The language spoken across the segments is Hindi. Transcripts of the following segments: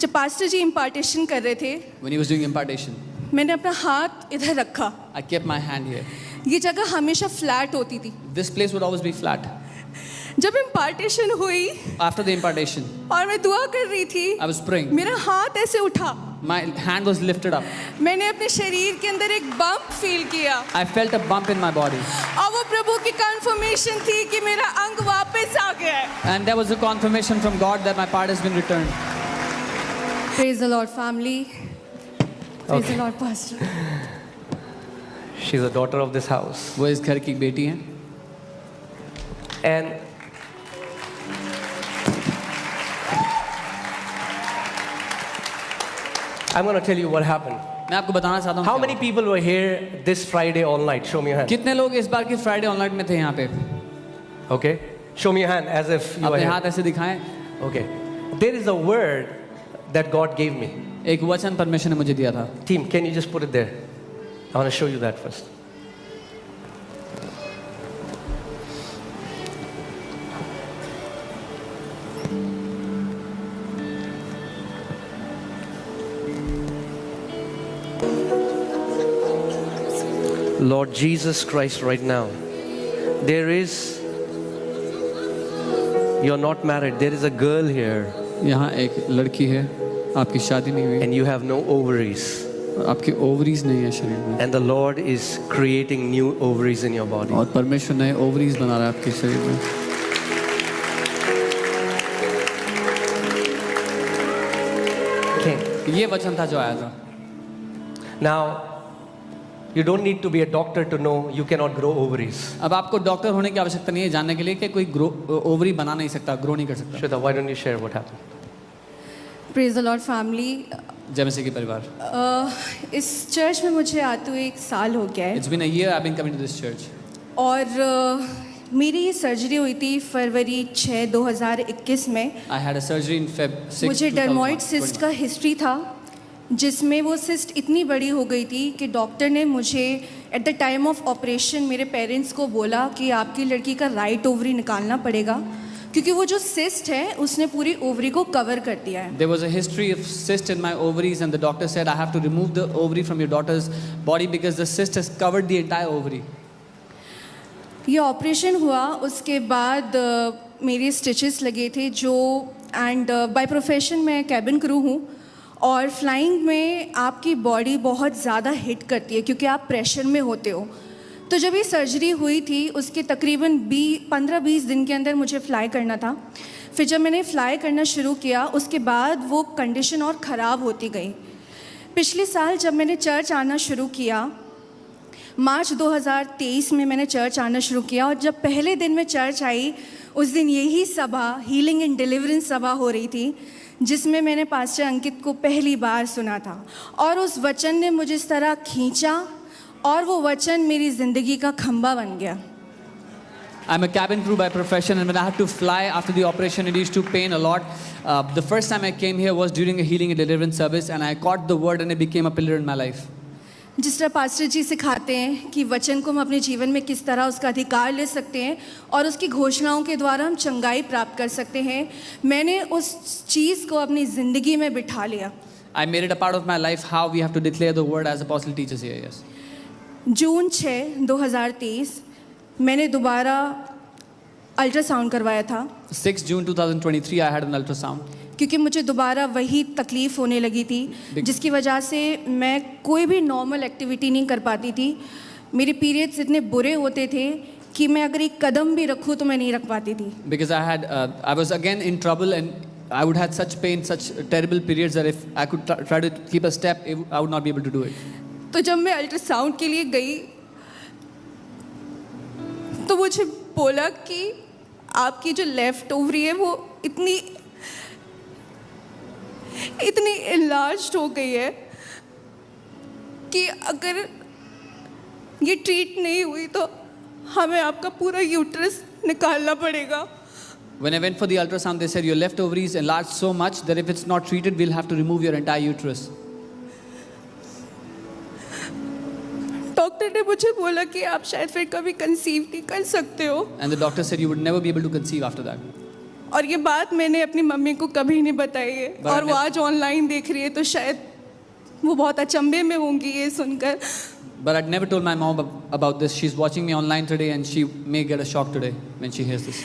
जब पास्टर जी इम्पार्टेशन कर रहे थे, when he was doing impartation, मैंने अपना हाथ इधर रखा. I kept my hand here. ये जगह हमेशा फ्लैट होती थी. This place would always be flat. जब इम्पार्टेशन हुई After the impartation, और मैं दुआ कर रही थी, I was praying. मेरा हाथ ऐसे उठा. My hand was lifted up. मैंने अपने शरीर के अंदर एक बम्प फील किया. I felt a bump in my body. और वो प्रभु की कंफर्मेशन थी कि मेरा अंग वापस आ गया है. And there was a confirmation from God that my part has been returned. Praise the Lord, family. Praise the Lord, pastor. She's a daughter of this house. वो इस घर की बेटी हैं. And I'm going to tell you what happened. मैं आपको बताना चाहता हूँ. How many people were here this Friday all night? Show me your hand. कितने लोग इस बार की फ्राइडे ऑनलाइन में थे यहाँ पे? Okay. Show me your hand as if you were अपने here. हाथ ऐसे दिखाएं. Okay. There is a word that God gave me. एक वचन परमेश्वर ने मुझे दिया था. Team, can you just put it there? I want to show you that first. Lord Jesus Christ, right now, you're not married, there is a girl here, यहाँ एक लड़की है, आपकी शादी नहीं हुई, and you have no ovaries. आपके ओवरीज नहीं है शरीर में. And the Lord is creating new ovaries in your body. और परमेश्वर नए ओवरीज बना रहा है आपके शरीर में. Okay. ये वचन था जो आया था. Now, you don't need to be a doctor to know you cannot grow ovaries. अब आपको डॉक्टर होने की आवश्यकता नहीं है जानने के लिए कि कोई ओवरी बना नहीं सकता, ग्रो नहीं कर सकता. Shweta, why don't you share what happened? Praise the Lord, family. जय मसीह के परिवार. इस चर्च में मुझे आते हुए 1 साल हो गया है. It's been a year I've been coming to this church. और मेरी ये सर्जरी हुई थी फरवरी 6, 2021 में. I had a surgery in Feb 6. मुझे डर्मोइड सिस्ट का हिस्ट्री था, जिसमें वो सिस्ट इतनी बड़ी हो गई थी कि डॉक्टर ने मुझे at the time of operation मेरे पेरेंट्स को बोला कि आपकी लड़की का राइट ओवरी निकालना पड़ेगा, क्योंकि वो जो सिस्ट है उसने पूरी ओवरी को कवर कर दिया है. There was a history of cyst in my ovaries and the doctor said I have to remove the ovary from your daughter's body because the cyst has covered the entire ovary. ये ऑपरेशन हुआ, उसके बाद मेरे स्टिचेस लगे थे जो, एंड बाय प्रोफेशन मैं कैबिन क्रू हूँ, और फ्लाइंग में आपकी बॉडी बहुत ज़्यादा हिट करती है क्योंकि आप प्रेशर में होते हो. तो जब ये सर्जरी हुई थी उसके तकरीबन 15-20 दिन के अंदर मुझे फ़्लाई करना था. फिर जब मैंने फ़्लाई करना शुरू किया उसके बाद वो कंडीशन और ख़राब होती गई. पिछले साल जब मैंने चर्च आना शुरू किया, मार्च 2023 में मैंने चर्च आना शुरू किया, और जब पहले दिन मैं चर्च आई उस दिन यही सभा हीलिंग एंड डिलीवरेंस सभा हो रही थी, जिसमें मैंने पास्टर अंकित को पहली बार सुना था. और उस वचन ने मुझे इस तरह खींचा और वो वचन मेरी ज़िंदगी का खंबा बन गया. I'm a cabin crew by profession, and when I had to fly after the operation, it used to pain a lot. The first time I came here was during a healing and deliverance service, and I caught the word, and it became a pillar in my life. जिस तरह पास्टर जी सिखाते हैं कि वचन को हम अपने जीवन में किस तरह उसका अधिकार ले सकते हैं और उसकी घोषणाओं के द्वारा हम चंगाई प्राप्त कर सकते हैं, मैंने उस चीज़ को अपनी ज़िंदगी में बिठा लिया. I made it a part of my life how we have to declare the word as Apostle teaches here. Yes. जून 6, 2023 मैंने दोबारा अल्ट्रासाउंड करवाया था. 6 June 2023 I had an ultrasound. क्योंकि मुझे दोबारा वही तकलीफ़ होने लगी थी, जिसकी वजह से मैं कोई भी नॉर्मल एक्टिविटी नहीं कर पाती थी. मेरे पीरियड्स इतने बुरे होते थे कि मैं अगर एक कदम भी रखूँ तो मैं नहीं रख पाती थी. Because I was again in trouble and I would had such pain, such terrible periods that if I could try to keep a step, I would not be able to do it. तो जब मैं अल्ट्रासाउंड के लिए गई तो मुझे बोला कि आपकी जो लेफ़्ट ओवरी है वो इतनी इनलार्ज्ड हो गई है कि अगर ये ट्रीट नहीं हुई तो हमें आपका पूरा यूट्रस निकालना पड़ेगा. When I went for the ultrasound, they said your left ovary is enlarged so much that if it's not treated, we'll have to remove your entire uterus. Doctor ने मुझे बोला कि आप शायद फिर कभी कंसीव नहीं कर सकते हो. And the doctor said you would never be able to conceive after that. और ये बात मैंने अपनी मम्मी को कभी नहीं बताई है, But और वो I आज ऑनलाइन देख रही है तो शायद वो बहुत अचंभे में होंगी ये सुनकर। But I'd never told my mom about this. She's watching me online today and she may get a shock today when she hears this.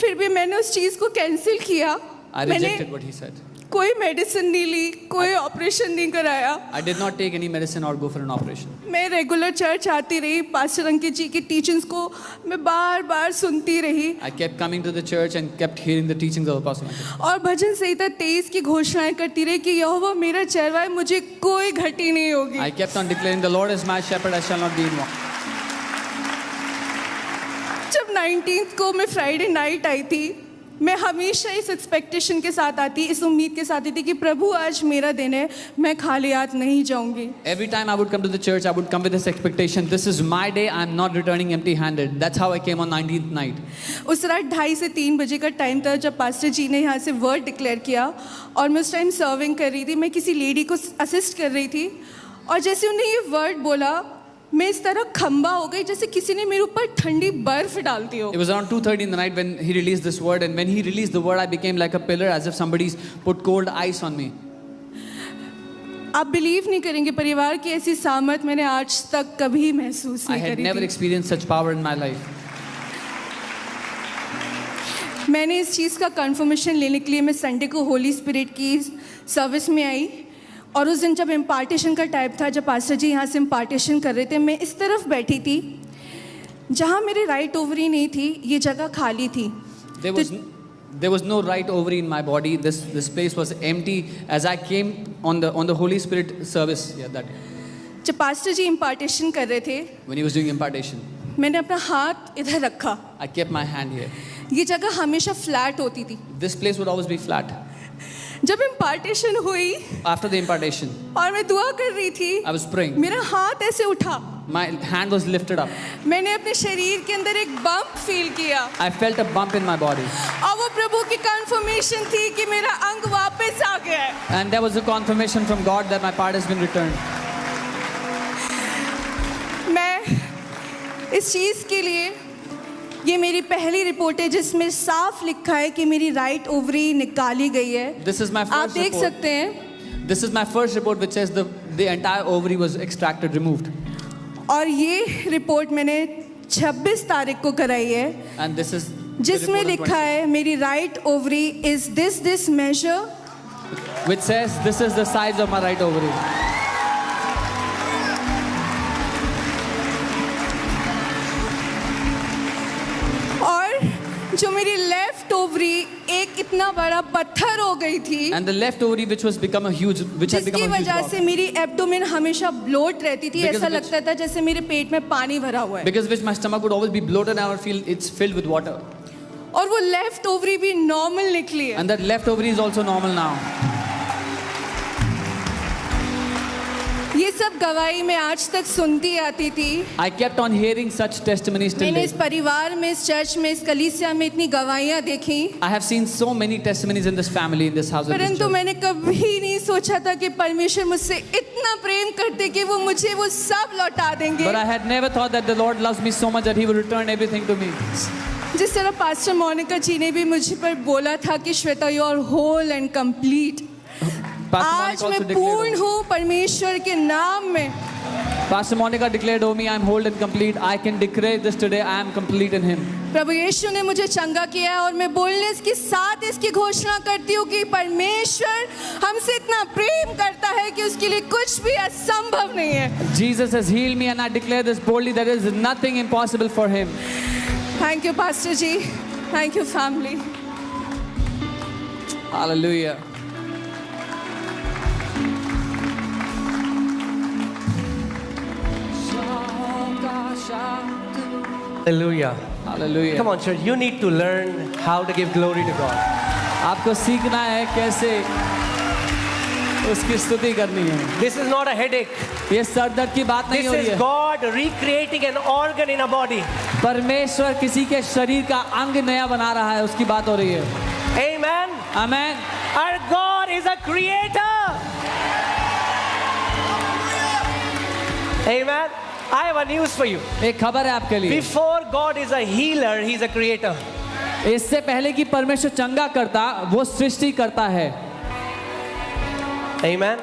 फिर भी मैंने उस चीज़ को कैंसिल किया। I rejected what he said. कोई मेडिसिन नहीं ली, कोई ऑपरेशन नहीं कराया। I did not take any medicine or go for an operation. मैं रेगुलर चर्च आती रही, पास्टर अंकित जी की टीचिंग्स को मैं बार बार सुनती रही, I kept coming to the church and kept hearing the teachings of Apostle Michael. और भजन संहिता 23 की घोषणाएं करती रही कि यहोवा मेरा चरवाहा है, मुझे कोई घटी नहीं होगी। I kept on declaring, the Lord is my shepherd, I shall not be in want. जब 19th को मैं फ्राइडे नाइट आई थी, मैं हमेशा इस एक्सपेक्टेशन के साथ आती, इस उम्मीद के साथ आती थी कि प्रभु आज मेरा दिन है, मैं खाली हाथ नहीं जाऊंगी। Every time I would come to the church, I would come with this expectation, this is my day, I'm not returning empty-handed. That's how I came on 19th night. उस रात 2:30 से 3 बजे का टाइम था जब पास्टर जी ने यहाँ से वर्ड डिक्लेयर किया, और मैं उस टाइम सर्विंग कर रही थी, मैं किसी लेडी को असिस्ट कर रही थी, और जैसे उन्हें ये वर्ड बोला, मैं इस तरह खंबा हो गई जैसे किसी ने मेरे ऊपर ठंडी बर्फ डाल दी हो। It was around 2:30 in the night when he released this word, and when he released the word, I became like a pillar, as if somebody's put cold ice on me. आप बिलीव नहीं करेंगे परिवार की ऐसी सामर्थ मैंने आज तक कभी महसूस I नहीं had करी never थी। experienced such power in my life. मैंने इस चीज़ का कंफर्मेशन लेने के लिए मैं संडे को होली स्पिरिट की सर्विस में आई, और उस दिन जब इम्पार्टेशन का टाइम था, जब पास्टर जी यहाँ से इम्पार्टेशन कर रहे थे, मैं इस तरफ बैठी थी जहाँ मेरी राइट ओवरी नहीं थी, ये जगह खाली थी। There was no right ovary in my body. This place was empty as I came on the Holy Spirit service. Yeah, that जब पास्टर जी इम्पार्टेशन कर रहे थे, when he was doing impartation, मैंने अपना हाथ इधर रखा। I kept my hand here. ये जगह हमेशा फ्लैट होती थी। This place would always be flat. जब इम्पार्टेशन हुई After the impartation, और मैं दुआ कर रही थी, I was praying. मेरा हाथ ऐसे उठा, My hand was lifted up. मैंने अपने शरीर के अंदर एक बम्प फील किया, I felt a bump in my body. और वो प्रभु की कंफर्मेशन थी कि मेरा अंग वापस आ गया है। And there was a confirmation from God that my part has been returned. मैं इस चीज़ के लिए, ये मेरी पहली रिपोर्ट है जिसमें साफ लिखा है कि मेरी राइट ओवरी निकाली गई है। This is my आप first देख report. सकते हैं, This is my first report which says the entire ovary was extracted, removed. और ये रिपोर्ट मैंने 26 तारीख को कराई है, And this is the जिसमें report on लिखा है मेरी right ovary is this major, 20, which says this is the size of my right ovary. और जो मेरी लेफ्ट ओवरी एक इतना बड़ा पत्थर हो गई थी, And the left ovary which had become a huge जिसकी वजह block. से मेरी एब्डोमेन हमेशा ब्लोट रहती थी, Because ऐसा which- लगता था जैसे मेरे पेट में पानी भरा हुआ है, Because which my stomach would always be bloated and I would feel it's filled with water. और वो लेफ्ट ओवरी भी नॉर्मल निकली है। And that left ovary is also normal now. ये सब गवाही मैं आज तक सुनती आती थी। I kept on hearing such testimonies till मैंने इस date. परिवार में, इस चर्च में, इस कलीसिया में इतनी गवाहियाँ देखी, I have seen so many testimonies in this family, in this house, in this परंतु church. मैंने कभी नहीं सोचा था कि परमेश्वर मुझसे इतना प्रेम करते कि वो मुझे वो सब लौटा देंगे। But I had never thought that the Lord loves me so much that He will return everything to me. जिस तरह पास्टर मोनिका जी ने भी मुझ पर बोला था कि Shweta you are whole and complete, Pastor आज Monica मैं also पूर्ण declared, हूँ परमेश्वर के नाम में। Pastor Monica declared over me, I am whole and complete. I can declare this today, I am complete in Him. प्रभु यीशु ने मुझे चंगा किया है, और मैं बोलने के साथ इसकी घोषणा करती हूँ कि परमेश्वर हमसे इतना प्रेम करता है कि उसके लिए कुछ भी असंभव नहीं है। Jesus has healed me and I declare this boldly, there is nothing impossible for Him. Thank you pastor ji, thank you family. Hallelujah. Hallelujah. Hallelujah. Come on, church. You need to learn how to give glory to God. आपको सीखना है कैसे उसकी स्तुति करनी है। This is not a headache. ये सर दर्द की बात नहीं This हो रही is है। God recreating an organ in a body. परमेश्वर किसी के शरीर का अंग नया बना रहा है, उसकी बात हो रही है। Amen. Amen. Our God is a creator. Amen. I have a news for you. एक खबर है आपके लिए। Before God is a healer, He's a creator. इससे पहले कि परमेश्वर चंगा करता, वो सृष्टि करता है। Amen.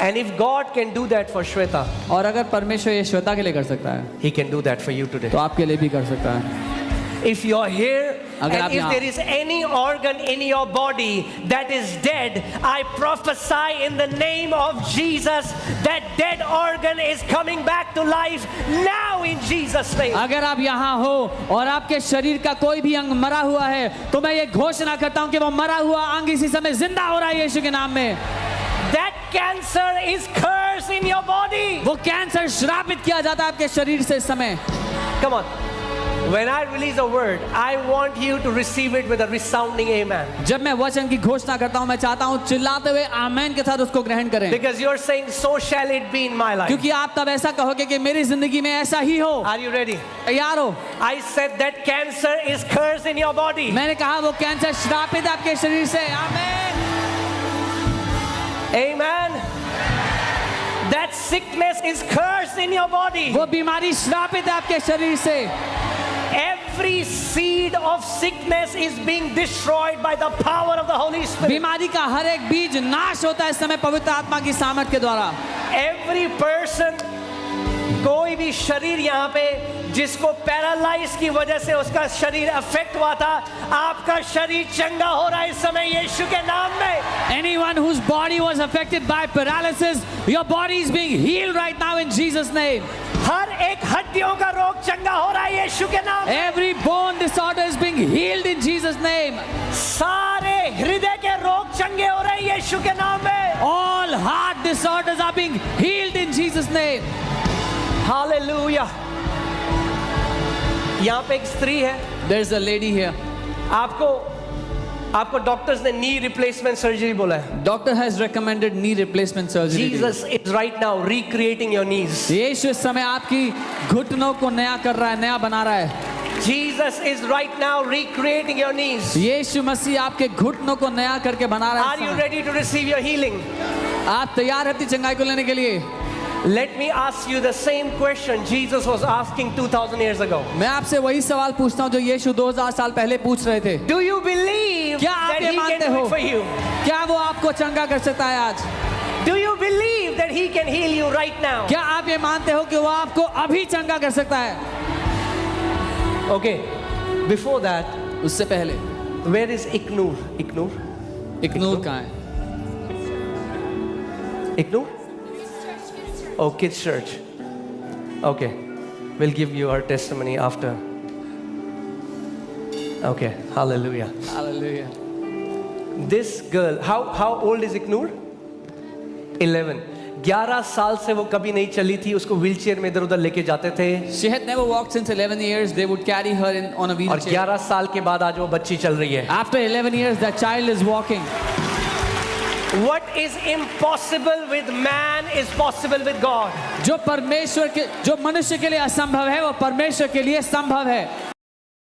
And if God can do that for Shweta, और अगर परमेश्वर ये श्वेता के लिए कर सकता है, He can do that for you today. तो आपके लिए भी कर सकता है। If you're here अगर and आप if यहाँ- there is any organ in your body that is dead, I prophesy in the name of Jesus that dead organ is coming back to life now in Jesus' name. अगर आप यहाँ हो और आपके शरीर का कोई भी अंग मरा हुआ है, तो मैं ये घोषणा करता हूँ कि वो मरा हुआ अंग इसी समय जिंदा हो रहा है यीशु के नाम में। That cancer is cursed in your body. वो कैंसर श्रापित किया जाता है आपके शरीर से इस समय। Come on. When I release a word, I want you to receive it with a resounding amen. जब मैं वचन की घोषणा करता हूँ, मैं चाहता हूँ चिल्लाते हुए आमेन के साथ उसको ग्रहण करें, Because you're saying, so shall it be in my life. क्योंकि आप तब ऐसा कहोगे कि मेरी जिंदगी में ऐसा ही हो। Are you ready? तैयार हो? I said that cancer is cursed in your body. मैंने कहा वो कैंसर श्रापित है आपके शरीर से। आमेन। Amen. That sickness is cursed in your body. वो बीमारी श्रापित है आपके शरीर से। Every seed of sickness is being destroyed by the power of the Holy Spirit. बीमारी का हर एक बीज नाश होता है इस समय पवित्र आत्मा की सामर्थ के द्वारा। Every person, कोई भी शरीर यहाँ पे जिसको पैरालाइज की वजह से उसका शरीर अफेक्ट हुआ था, आपका शरीर चंगा हो रहा है इस समय यीशु के नाम में। Anyone whose body was affected by paralysis, your body is being healed right now in Jesus' name. हर एक हड्डियों का रोग चंगा हो रहा है यीशु के नाम में। Every bone disorder is being healed in Jesus' name. सारे हृदय के रोग चंगे हो रहे हैं यीशु के नाम में। All heart disorders are being healed in Jesus' name. Hallelujah. यहाँ पे एक स्त्री है, There's a lady here. आपको डॉक्टर्स ने नी रिप्लेसमेंट सर्जरी बोला है। Doctor has recommended knee replacement surgery. to you. Jesus is right now recreating your knees. यीशु इस समय आपकी घुटनों को नया कर रहा है, नया बना रहा है। Jesus is right now recreating your knees. यीशु मसीह आपके घुटनों को नया करके बना रहा Are है you इस समय। ready to receive your healing? आप तैयार हैं अपनी चंगाई को लेने के लिए? Let me ask you the same question Jesus was asking 2000 years ago. मैं आपसे वही सवाल पूछता हूँ जो यीशु 2000 साल पहले पूछ रहे थे। Do you believe क्या आप that ये he can मानते do हो? it for you? क्या वो आपको चंगा कर सकता है आज? Do you believe that he can heal you right now? क्या आप ये मानते हो कि वो आपको अभी चंगा कर सकता है? Okay. Before that, उससे पहले where is Iknur? Iknur? Ignore कहाँ है? Iknur? Oh, kids church. Okay. We'll give you our testimony after. Okay. Hallelujah. Hallelujah. This girl, how old is Iknur? 11. 11 साल से वो कभी नहीं चली थी, उसको व्हीलचेयर में इधर उधर लेके जाते थे। She had never walked since 11 years. They would carry her on a और wheelchair. 11 साल के बाद आज वो बच्ची चल रही है। After 11 years, that child is walking. What is impossible with man is possible with God. जो मनुष्य के लिए असंभव है, वो परमेश्वर के लिए संभव है।